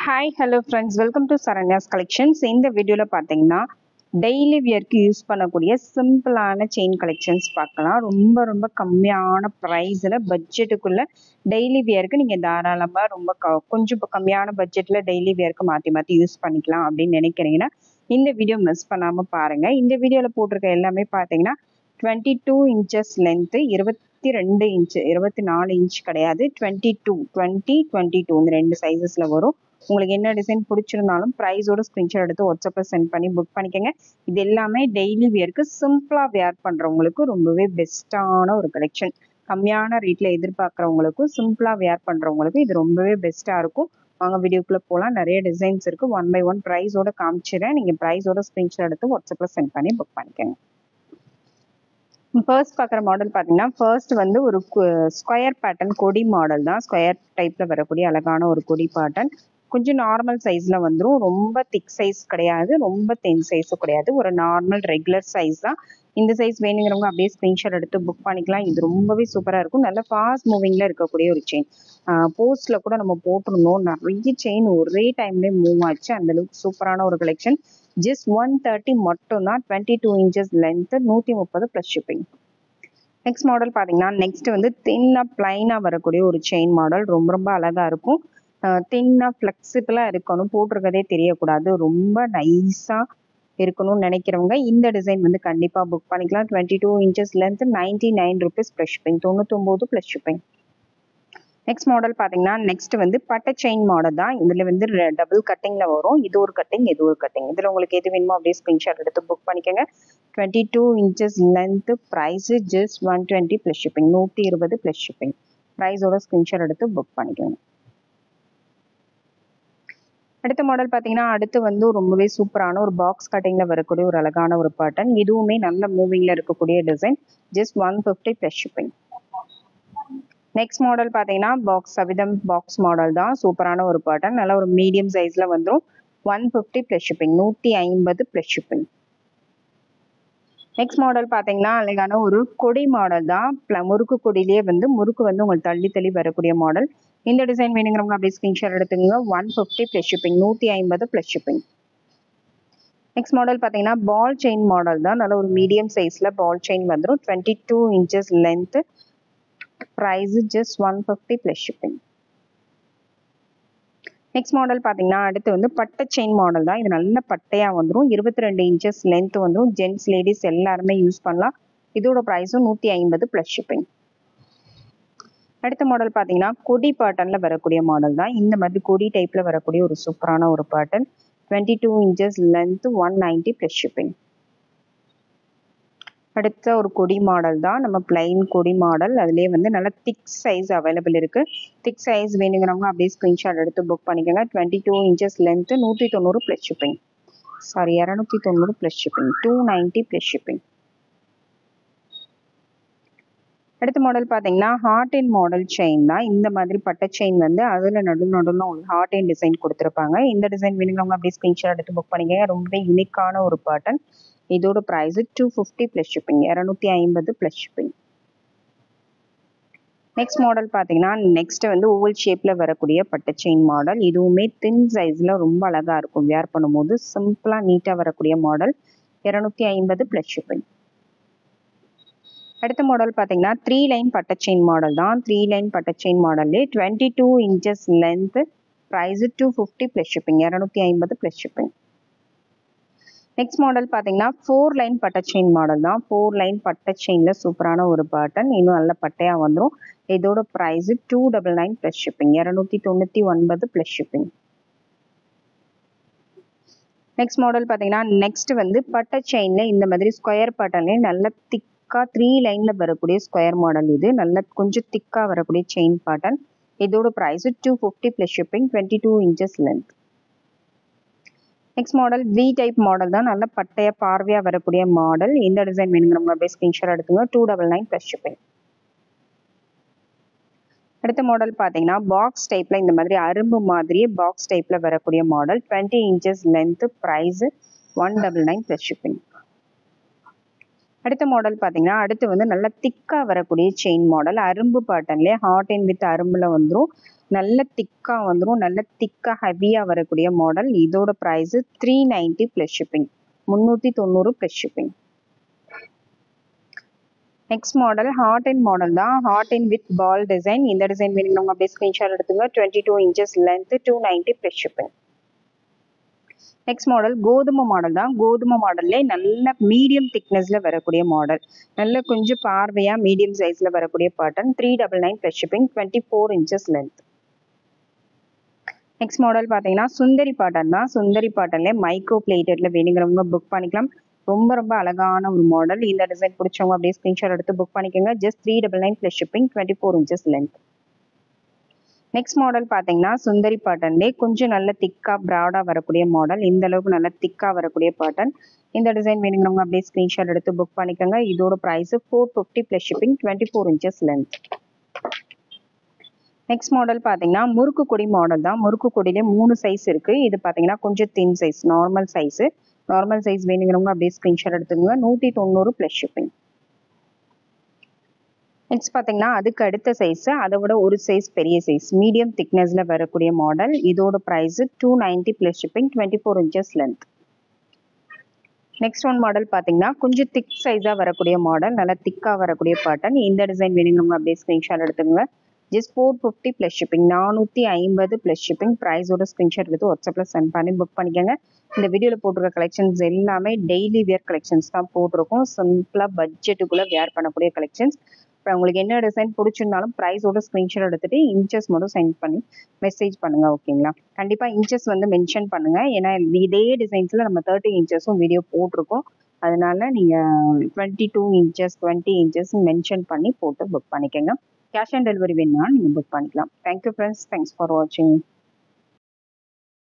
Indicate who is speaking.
Speaker 1: Hi, hello friends. Welcome to Saranya's Collections. இந்த வீடியோல பாத்தீங்கன்னா டெய்லி வியர்க்கு யூஸ் பண்ணக்கூடிய சிம்பிளான செயின் கலெக்ஷன்ஸ் பார்க்கலாம். ரொம்ப கம்மியான பிரைஸ்ல பட்ஜெட்டுக்குள்ள டெய்லி வியர்க்கு நீங்க தாராளமா கொஞ்சம் கம்மியான பட்ஜெட்ல டெய்லி வியர்க்கு மாத்தி யூஸ் பண்ணிக்கலாம் அப்படின்னு நினைக்கிறீங்கன்னா இந்த வீடியோ மிஸ் பண்ணாம பாருங்க. இந்த வீடியோல போட்டிருக்க எல்லாமே பாத்தீங்கன்னா 22 இன்ச்சஸ் லென்த், 22 இன்ச், 24 இன்ச் கிடையாது, 22 இந்த ரெண்டு சைஸஸ்ல வரும். உங்களுக்கு என்ன டிசைன் பிடிச்சிருந்தாலும் ப்ரைஸோட ஸ்கிரீன்ஷாட் எடுத்து வாட்ஸ்அப்ல சென்ட் பண்ணி புக் பண்ணிக்கோங்க. இது எல்லாமே டெய்லி வியர்க்கு சிம்பிளா வியர் பண்றவங்களுக்கு ரொம்பவே பெஸ்டான ஒரு கலெக்ஷன். கம்மியான ரேட்ல எதிர்பார்க்கறவங்களுக்கும் சிம்பிளா வியர் பண்றவங்களுக்கும் இது ரொம்பவே பெஸ்டா இருக்கும். வாங்க வீடியோக்குள்ள போலாம். நிறைய டிசைன்ஸ் இருக்கு. 1 by 1 ப்ரைஸோட காமிச்சிடுறேன். நீங்க ப்ரைஸோட ஸ்கிரீன்ஷாட் எடுத்து வாட்ஸ்அப்ல சென்ட் பண்ணி புக் பண்ணிக்கோங்க. ஃபர்ஸ்ட் பார்க்குற மாடல் பார்த்தீங்கன்னா ஃபர்ஸ்ட் வந்து ஒரு ஸ்கொயர் பேட்டர்ன் கொடி மாடல் தான். ஸ்கொயர் டைப்ல வரக்கூடிய அழகான ஒரு கொடி பேட்டர்ன். கொஞ்சம் நார்மல் சைஸ்ல வந்துடும். ரொம்ப திக் சைஸ் கிடையாது, ரொம்ப தென் சைஸும் கிடையாது. ஒரு நார்மல் ரெகுலர் சைஸ் தான். இந்த சைஸ் வேணுங்கிறவங்க அப்படியே ஸ்கிரீன்ஷாட் எடுத்து புக் பண்ணிக்கலாம். இது ரொம்பவே சூப்பராக இருக்கும். நல்ல ஃபாஸ்ட் மூவிங்ல இருக்கக்கூடிய ஒரு செயின். போஸ்ட்ல கூட நம்ம போட்டிருந்தோம். நிறைய செயின் ஒரே டைம்லேயே மூவ் ஆச்சு. அந்த அளவுக்கு சூப்பரான ஒரு கலெக்ஷன். ஜஸ்ட் 130 மட்டும் தான். 22 inches length, 130 plus shipping. Next model பார்த்தீங்கன்னா நெக்ஸ்ட் வந்து தின்னா பிளைனா வரக்கூடிய ஒரு செயின் மாடல். ரொம்ப அழகா இருக்கும். தின்னா ஃப்ளெக்சிபிளா இருக்கணும், போட்டிருக்கதே தெரியக்கூடாது, ரொம்ப நைஸா இருக்கணும்னு நினைக்கிறவங்க இந்த டிசைன் வந்து கண்டிப்பா புக் பண்ணிக்கலாம். 22 inches length, 99 rupees plus shipping, 99 plus shipping. Next model பார்த்தீங்கன்னா நெக்ஸ்ட் வந்து பட்டை செயின் மாடல் தான். இதுல வந்து டபுள் கட்டிங்ல வரும். இது ஒரு கட்டிங், இது ஒரு கட்டிங். இதுல உங்களுக்கு எது வேணுமோ அப்படியே ஸ்கிரீன்ஷாட் எடுத்து புக் பண்ணிக்கோங்க. 22 inches length, price just 120 plus shipping, 120 plus shipping. ப்ரைஸோட ஸ்கிரீன்ஷாட் எடுத்து புக் பண்ணிக்கோங்க. அடுத்த மாடல் பார்த்தீங்கன்னா அடுத்து வந்து ரொம்பவே சூப்பரான ஒரு பாக்ஸ் கட்டிங்ல வரக்கூடிய ஒரு அழகான ஒரு பேட்டர்ன். இதுவுமே நல்ல மூவிங்ல இருக்கக்கூடிய design. Just 150 plus shipping. Next model பார்த்தீங்கன்னா சவிதம் பாக்ஸ் மாடல் தான். சூப்பரான ஒரு பேட்டர்ன். நல்ல ஒரு மீடியம் சைஸ்ல வந்துடும். 150 plus shipping, 150 plus shipping. Next model பார்த்தீங்கன்னா அழகான ஒரு கொடி மாடல் தான். முறுக்கு கொடியிலேயே வந்து முறுக்கு வந்து உங்களுக்கு தள்ளி வரக்கூடிய மாடல். இந்த டிசைன் வேணுங்கிறவங்க அப்படியே ஸ்கிரீன்ஷாட் எடுத்துங்க. 150 plus shipping, 150 plus shipping. Next model பார்த்தீங்கன்னா பால் செயின் மாடல் தான். நல்ல ஒரு மீடியம் சைஸ்ல பால் செயின் வந்துடும். 22 inches length, price just 150 plus shipping. Next model பார்த்தீங்கன்னா அடுத்து வந்து பட்டை செயின் மாடல் தான். இது நல்ல பட்டையா வந்துடும். 22 இன்ச்சஸ் லென்த் வந்துடும். ஜென்ட்ஸ் லேடிஸ் எல்லாருமே யூஸ் பண்ணலாம். இதோட ப்ரைஸும் 150 ப்ளஸ் ஷிப்பிங். அடுத்த மாடல் பார்த்தீங்கன்னா கொடி பேட்டர்ன்ல வரக்கூடிய மாடல் தான். இந்த மாதிரி கொடி டைப்ல வரக்கூடிய ஒரு சூப்பரான ஒரு pattern. 22 inches length, 190 plus shipping. அடுத்த ஒரு கொடி மாடல் தான். நம்ம பிளைன் கொடி மாடல். அதுலேயே வந்து நல்ல திக் சைஸ் அவைலபிள் இருக்கு. திக் சைஸ் வேணுங்கிறவங்க அப்படியே ஸ்கிரீன்ஷாட் எடுத்து புக் பண்ணிக்கோங்க. 22 inches length, 190 plus shipping. 290 plus shipping, 290 plus shipping. அடுத்த மாடல் பார்த்தீங்கன்னா ஹார்ட் அண்ட் மாடல் செயின் தான். இந்த மாதிரி பட்டை செயின் வந்து அதில் நடுவில் உங்களுக்கு ஹார்ட் அண்ட் டிசைன் கொடுத்துருப்பாங்க. இந்த டிசைன் வேணுங்கிறவங்க அப்படியே ஸ்கிரீன்ஷாட் எடுத்து புக் பண்ணிக்கோங்க. ரொம்ப யூனிக்கான ஒரு பேட்டர்ன். இதோட price 250 plus shipping, 250 plus shipping. Next model பார்த்தீங்கன்னா நெக்ஸ்ட் வந்து ஓவல் ஷேப்ல வரக்கூடிய பட்டை செயின் மாடல். இதுவுமே தின் சைஸ்ல ரொம்ப அழகா இருக்கும். வியர் பண்ணும்போது சிம்பிளா நீட்டா வரக்கூடிய மாடல். 250 plus shipping. அடுத்த மாடல் பார்த்தீங்கன்னா 3 லைன் பட்டை செயின் மாடல் தான். 3 லைன் பட்டை செயின் மாடல்லே 22 inches length, price 250 plus shipping, 250 plus shipping. Next model பார்த்தீங்கன்னா 4 லைன் பட்டை செயின் மாடல் தான். 4 லைன் பட்டை செயின்ல சூப்பரான ஒரு பேட்டர்ன். இன்னும் நல்ல பட்டையா வந்துடும். இதோட price 299 plus shipping, 299 plus shipping. Next model பார்த்தீங்கன்னா நெக்ஸ்ட் வந்து பட்டை செயின்ல இந்த மாதிரி ஸ்கொயர் பேட்டர்ன்ல நல்ல திக்கா 3 லைன்ல வரக்கூடிய ஸ்கொயர் மாடல். இது நல்ல கொஞ்சம் திக்கா வரக்கூடிய செயின் பேட்டர்ன். இதோட price 250 plus shipping, 22 inches length. Next model V type model தான். நல்ல பட்டையா பார்வையா வரக்கூடிய மாடல். இந்த டிசைன் வேணுங்கிறவங்க அப்படியே ஸ்கிரீன்ஷாட் எடுத்துங்க. 299 ப்ளஸ் ஷிப்பிங். அடுத்த மாடல் பார்த்தீங்கன்னா பாக்ஸ் டைப்ல இந்த மாதிரி அரும்பு மாதிரியே பாக்ஸ் டைப்ல வரக்கூடிய model. 20 inches length, price 199 plus shipping. அடுத்த மாடல் பார்த்தீங்கன்னா அடுத்து வந்து நல்ல திக்கா வரக்கூடிய செயின் மாடல். அரும்பு பேட்டர்ன்லேயே ஹார்ட் அண்ட் வித் அரும்புல வந்துடும். நல்ல திக்கா வந்துடும், நல்ல திக்கா ஹெவியா வரக்கூடிய மாடல். இதோட price 390 plus shipping, 390 plus shipping. Next model heart and model தான், heart and with ball design. இந்த டிசைன் வேணும்னா அப்படியே ஸ்கிரீன்ஷாட் எடுத்துங்க. 22 inches length, 290 plus shipping. Next model கோதுமை மாடல் தான், கோதுமை மாடல்லே நல்ல மீடியம் திக்னஸ்ல வரக்கூடிய மாடல், நல்ல கொஞ்சம் பார்வையா மீடியம் சைஸ்ல வரக்கூடிய pattern. 399 plus shipping, 24 inches length. Next model பார்த்தீங்கன்னா சுந்தரி பேட்டர்ன் தான், சுந்தரி பேட்டர்ன்ல மைக்ரோ பிளேட்டட்ல வேணுங்கிறவங்க புக் பண்ணிக்கலாம். ரொம்ப ரொம்ப அழகான ஒரு மாடல். இந்த டிசைன் பிடிச்சவங்க அப்படியே ஸ்கிரீன்ஷாட் எடுத்து புக் பண்ணிக்கோங்க. Just 399 plus shipping, 24 inches length. Next model பார்த்தீங்கன்னா சுந்தரி பேட்டர்ன்லே கொஞ்சம் நல்ல திக்கா ப்ராடா வரக்கூடிய மாடல். இந்த அளவுக்கு நல்ல திக்கா வரக்கூடிய பேட்டர்ன். இந்த டிசைன் வேணுங்கிறவங்க அப்படியே ஸ்கிரீன்ஷாட் எடுத்து புக் பண்ணிக்கோங்க. இதோட price 450 plus shipping, 24 inches length. Next model பார்த்தீங்கன்னா முறுக்கு கொடி மாடல் தான், முறுக்கு கொடியிலே 3 சைஸ் இருக்கு. இது பார்த்தீங்கன்னா கொஞ்சம் thin size, normal size. Normal size வேணுங்கிறவங்க அப்படியே ஸ்கிரீன்ஷாட் எடுத்துக்கோங்க. 190 பிளஸ் ஷிப்பிங். நெக்ஸ்ட் பார்த்தீங்கன்னா அதுக்கு அடுத்த சைஸ், அதை விட ஒரு சைஸ் பெரிய சைஸ், மீடியம் திக்னஸ்ல வரக்கூடிய மாடல். இதோட price 290 plus shipping, 24 inches length. Next one model பார்த்தீங்கன்னா கொஞ்சம் திக் சைஸாக வரக்கூடிய மாடல், நல்லா திக்காக வரக்கூடிய பேட்டர்ன். இந்த டிசைன் வேணுங்கிறவங்க அப்படியே ஸ்கிரீன்ஷாட் எடுத்துக்கோங்க. Just 450 plus shipping, 450 plus shipping. ப்ரைஸோட ஸ்கிரீன்ஷாட் எடுத்து வாட்ஸ்அப்பில் சென்ட் பண்ணி புக் பண்ணிக்கோங்க. இந்த வீடியோவில் போட்டிருக்க கலெக்ஷன்ஸ் எல்லாமே டெய்லி வேர் கலெக்ஷன்ஸ் தான் போட்டிருக்கோம். சிம்பிளாக பட்ஜெட்டுக்குள்ளே வேர் பண்ணக்கூடிய கலெக்ஷன்ஸ். இப்போ உங்களுக்கு என்ன டிசைன் பிடிச்சிருந்தாலும் ப்ரைஸோட ஸ்க்ரீன்ஷாட் எடுத்துகிட்டு இன்ச்சஸ் மட்டும் சென்ட் பண்ணி மெசேஜ் பண்ணுங்கள், ஓகேங்களா? கண்டிப்பாக இன்ச்சஸ் வந்து மென்ஷன் பண்ணுங்கள், ஏன்னா இதே டிசைன்ஸில் நம்ம 30 இன்ச்சஸும் வீடியோ போட்டிருக்கோம். அதனால நீங்கள் 22 இன்ச்சஸ் 20 இன்ச்சஸ் மென்ஷன் பண்ணி போட்டு புக் பண்ணிக்கோங்க. கேஷ் ஆன் டெலிவரி வேணும்னா நீங்கள் புக் பண்ணிக்கலாம். தேங்க்யூ ஃப்ரெண்ட்ஸ், தேங்க்ஸ் ஃபார் வாட்சிங்.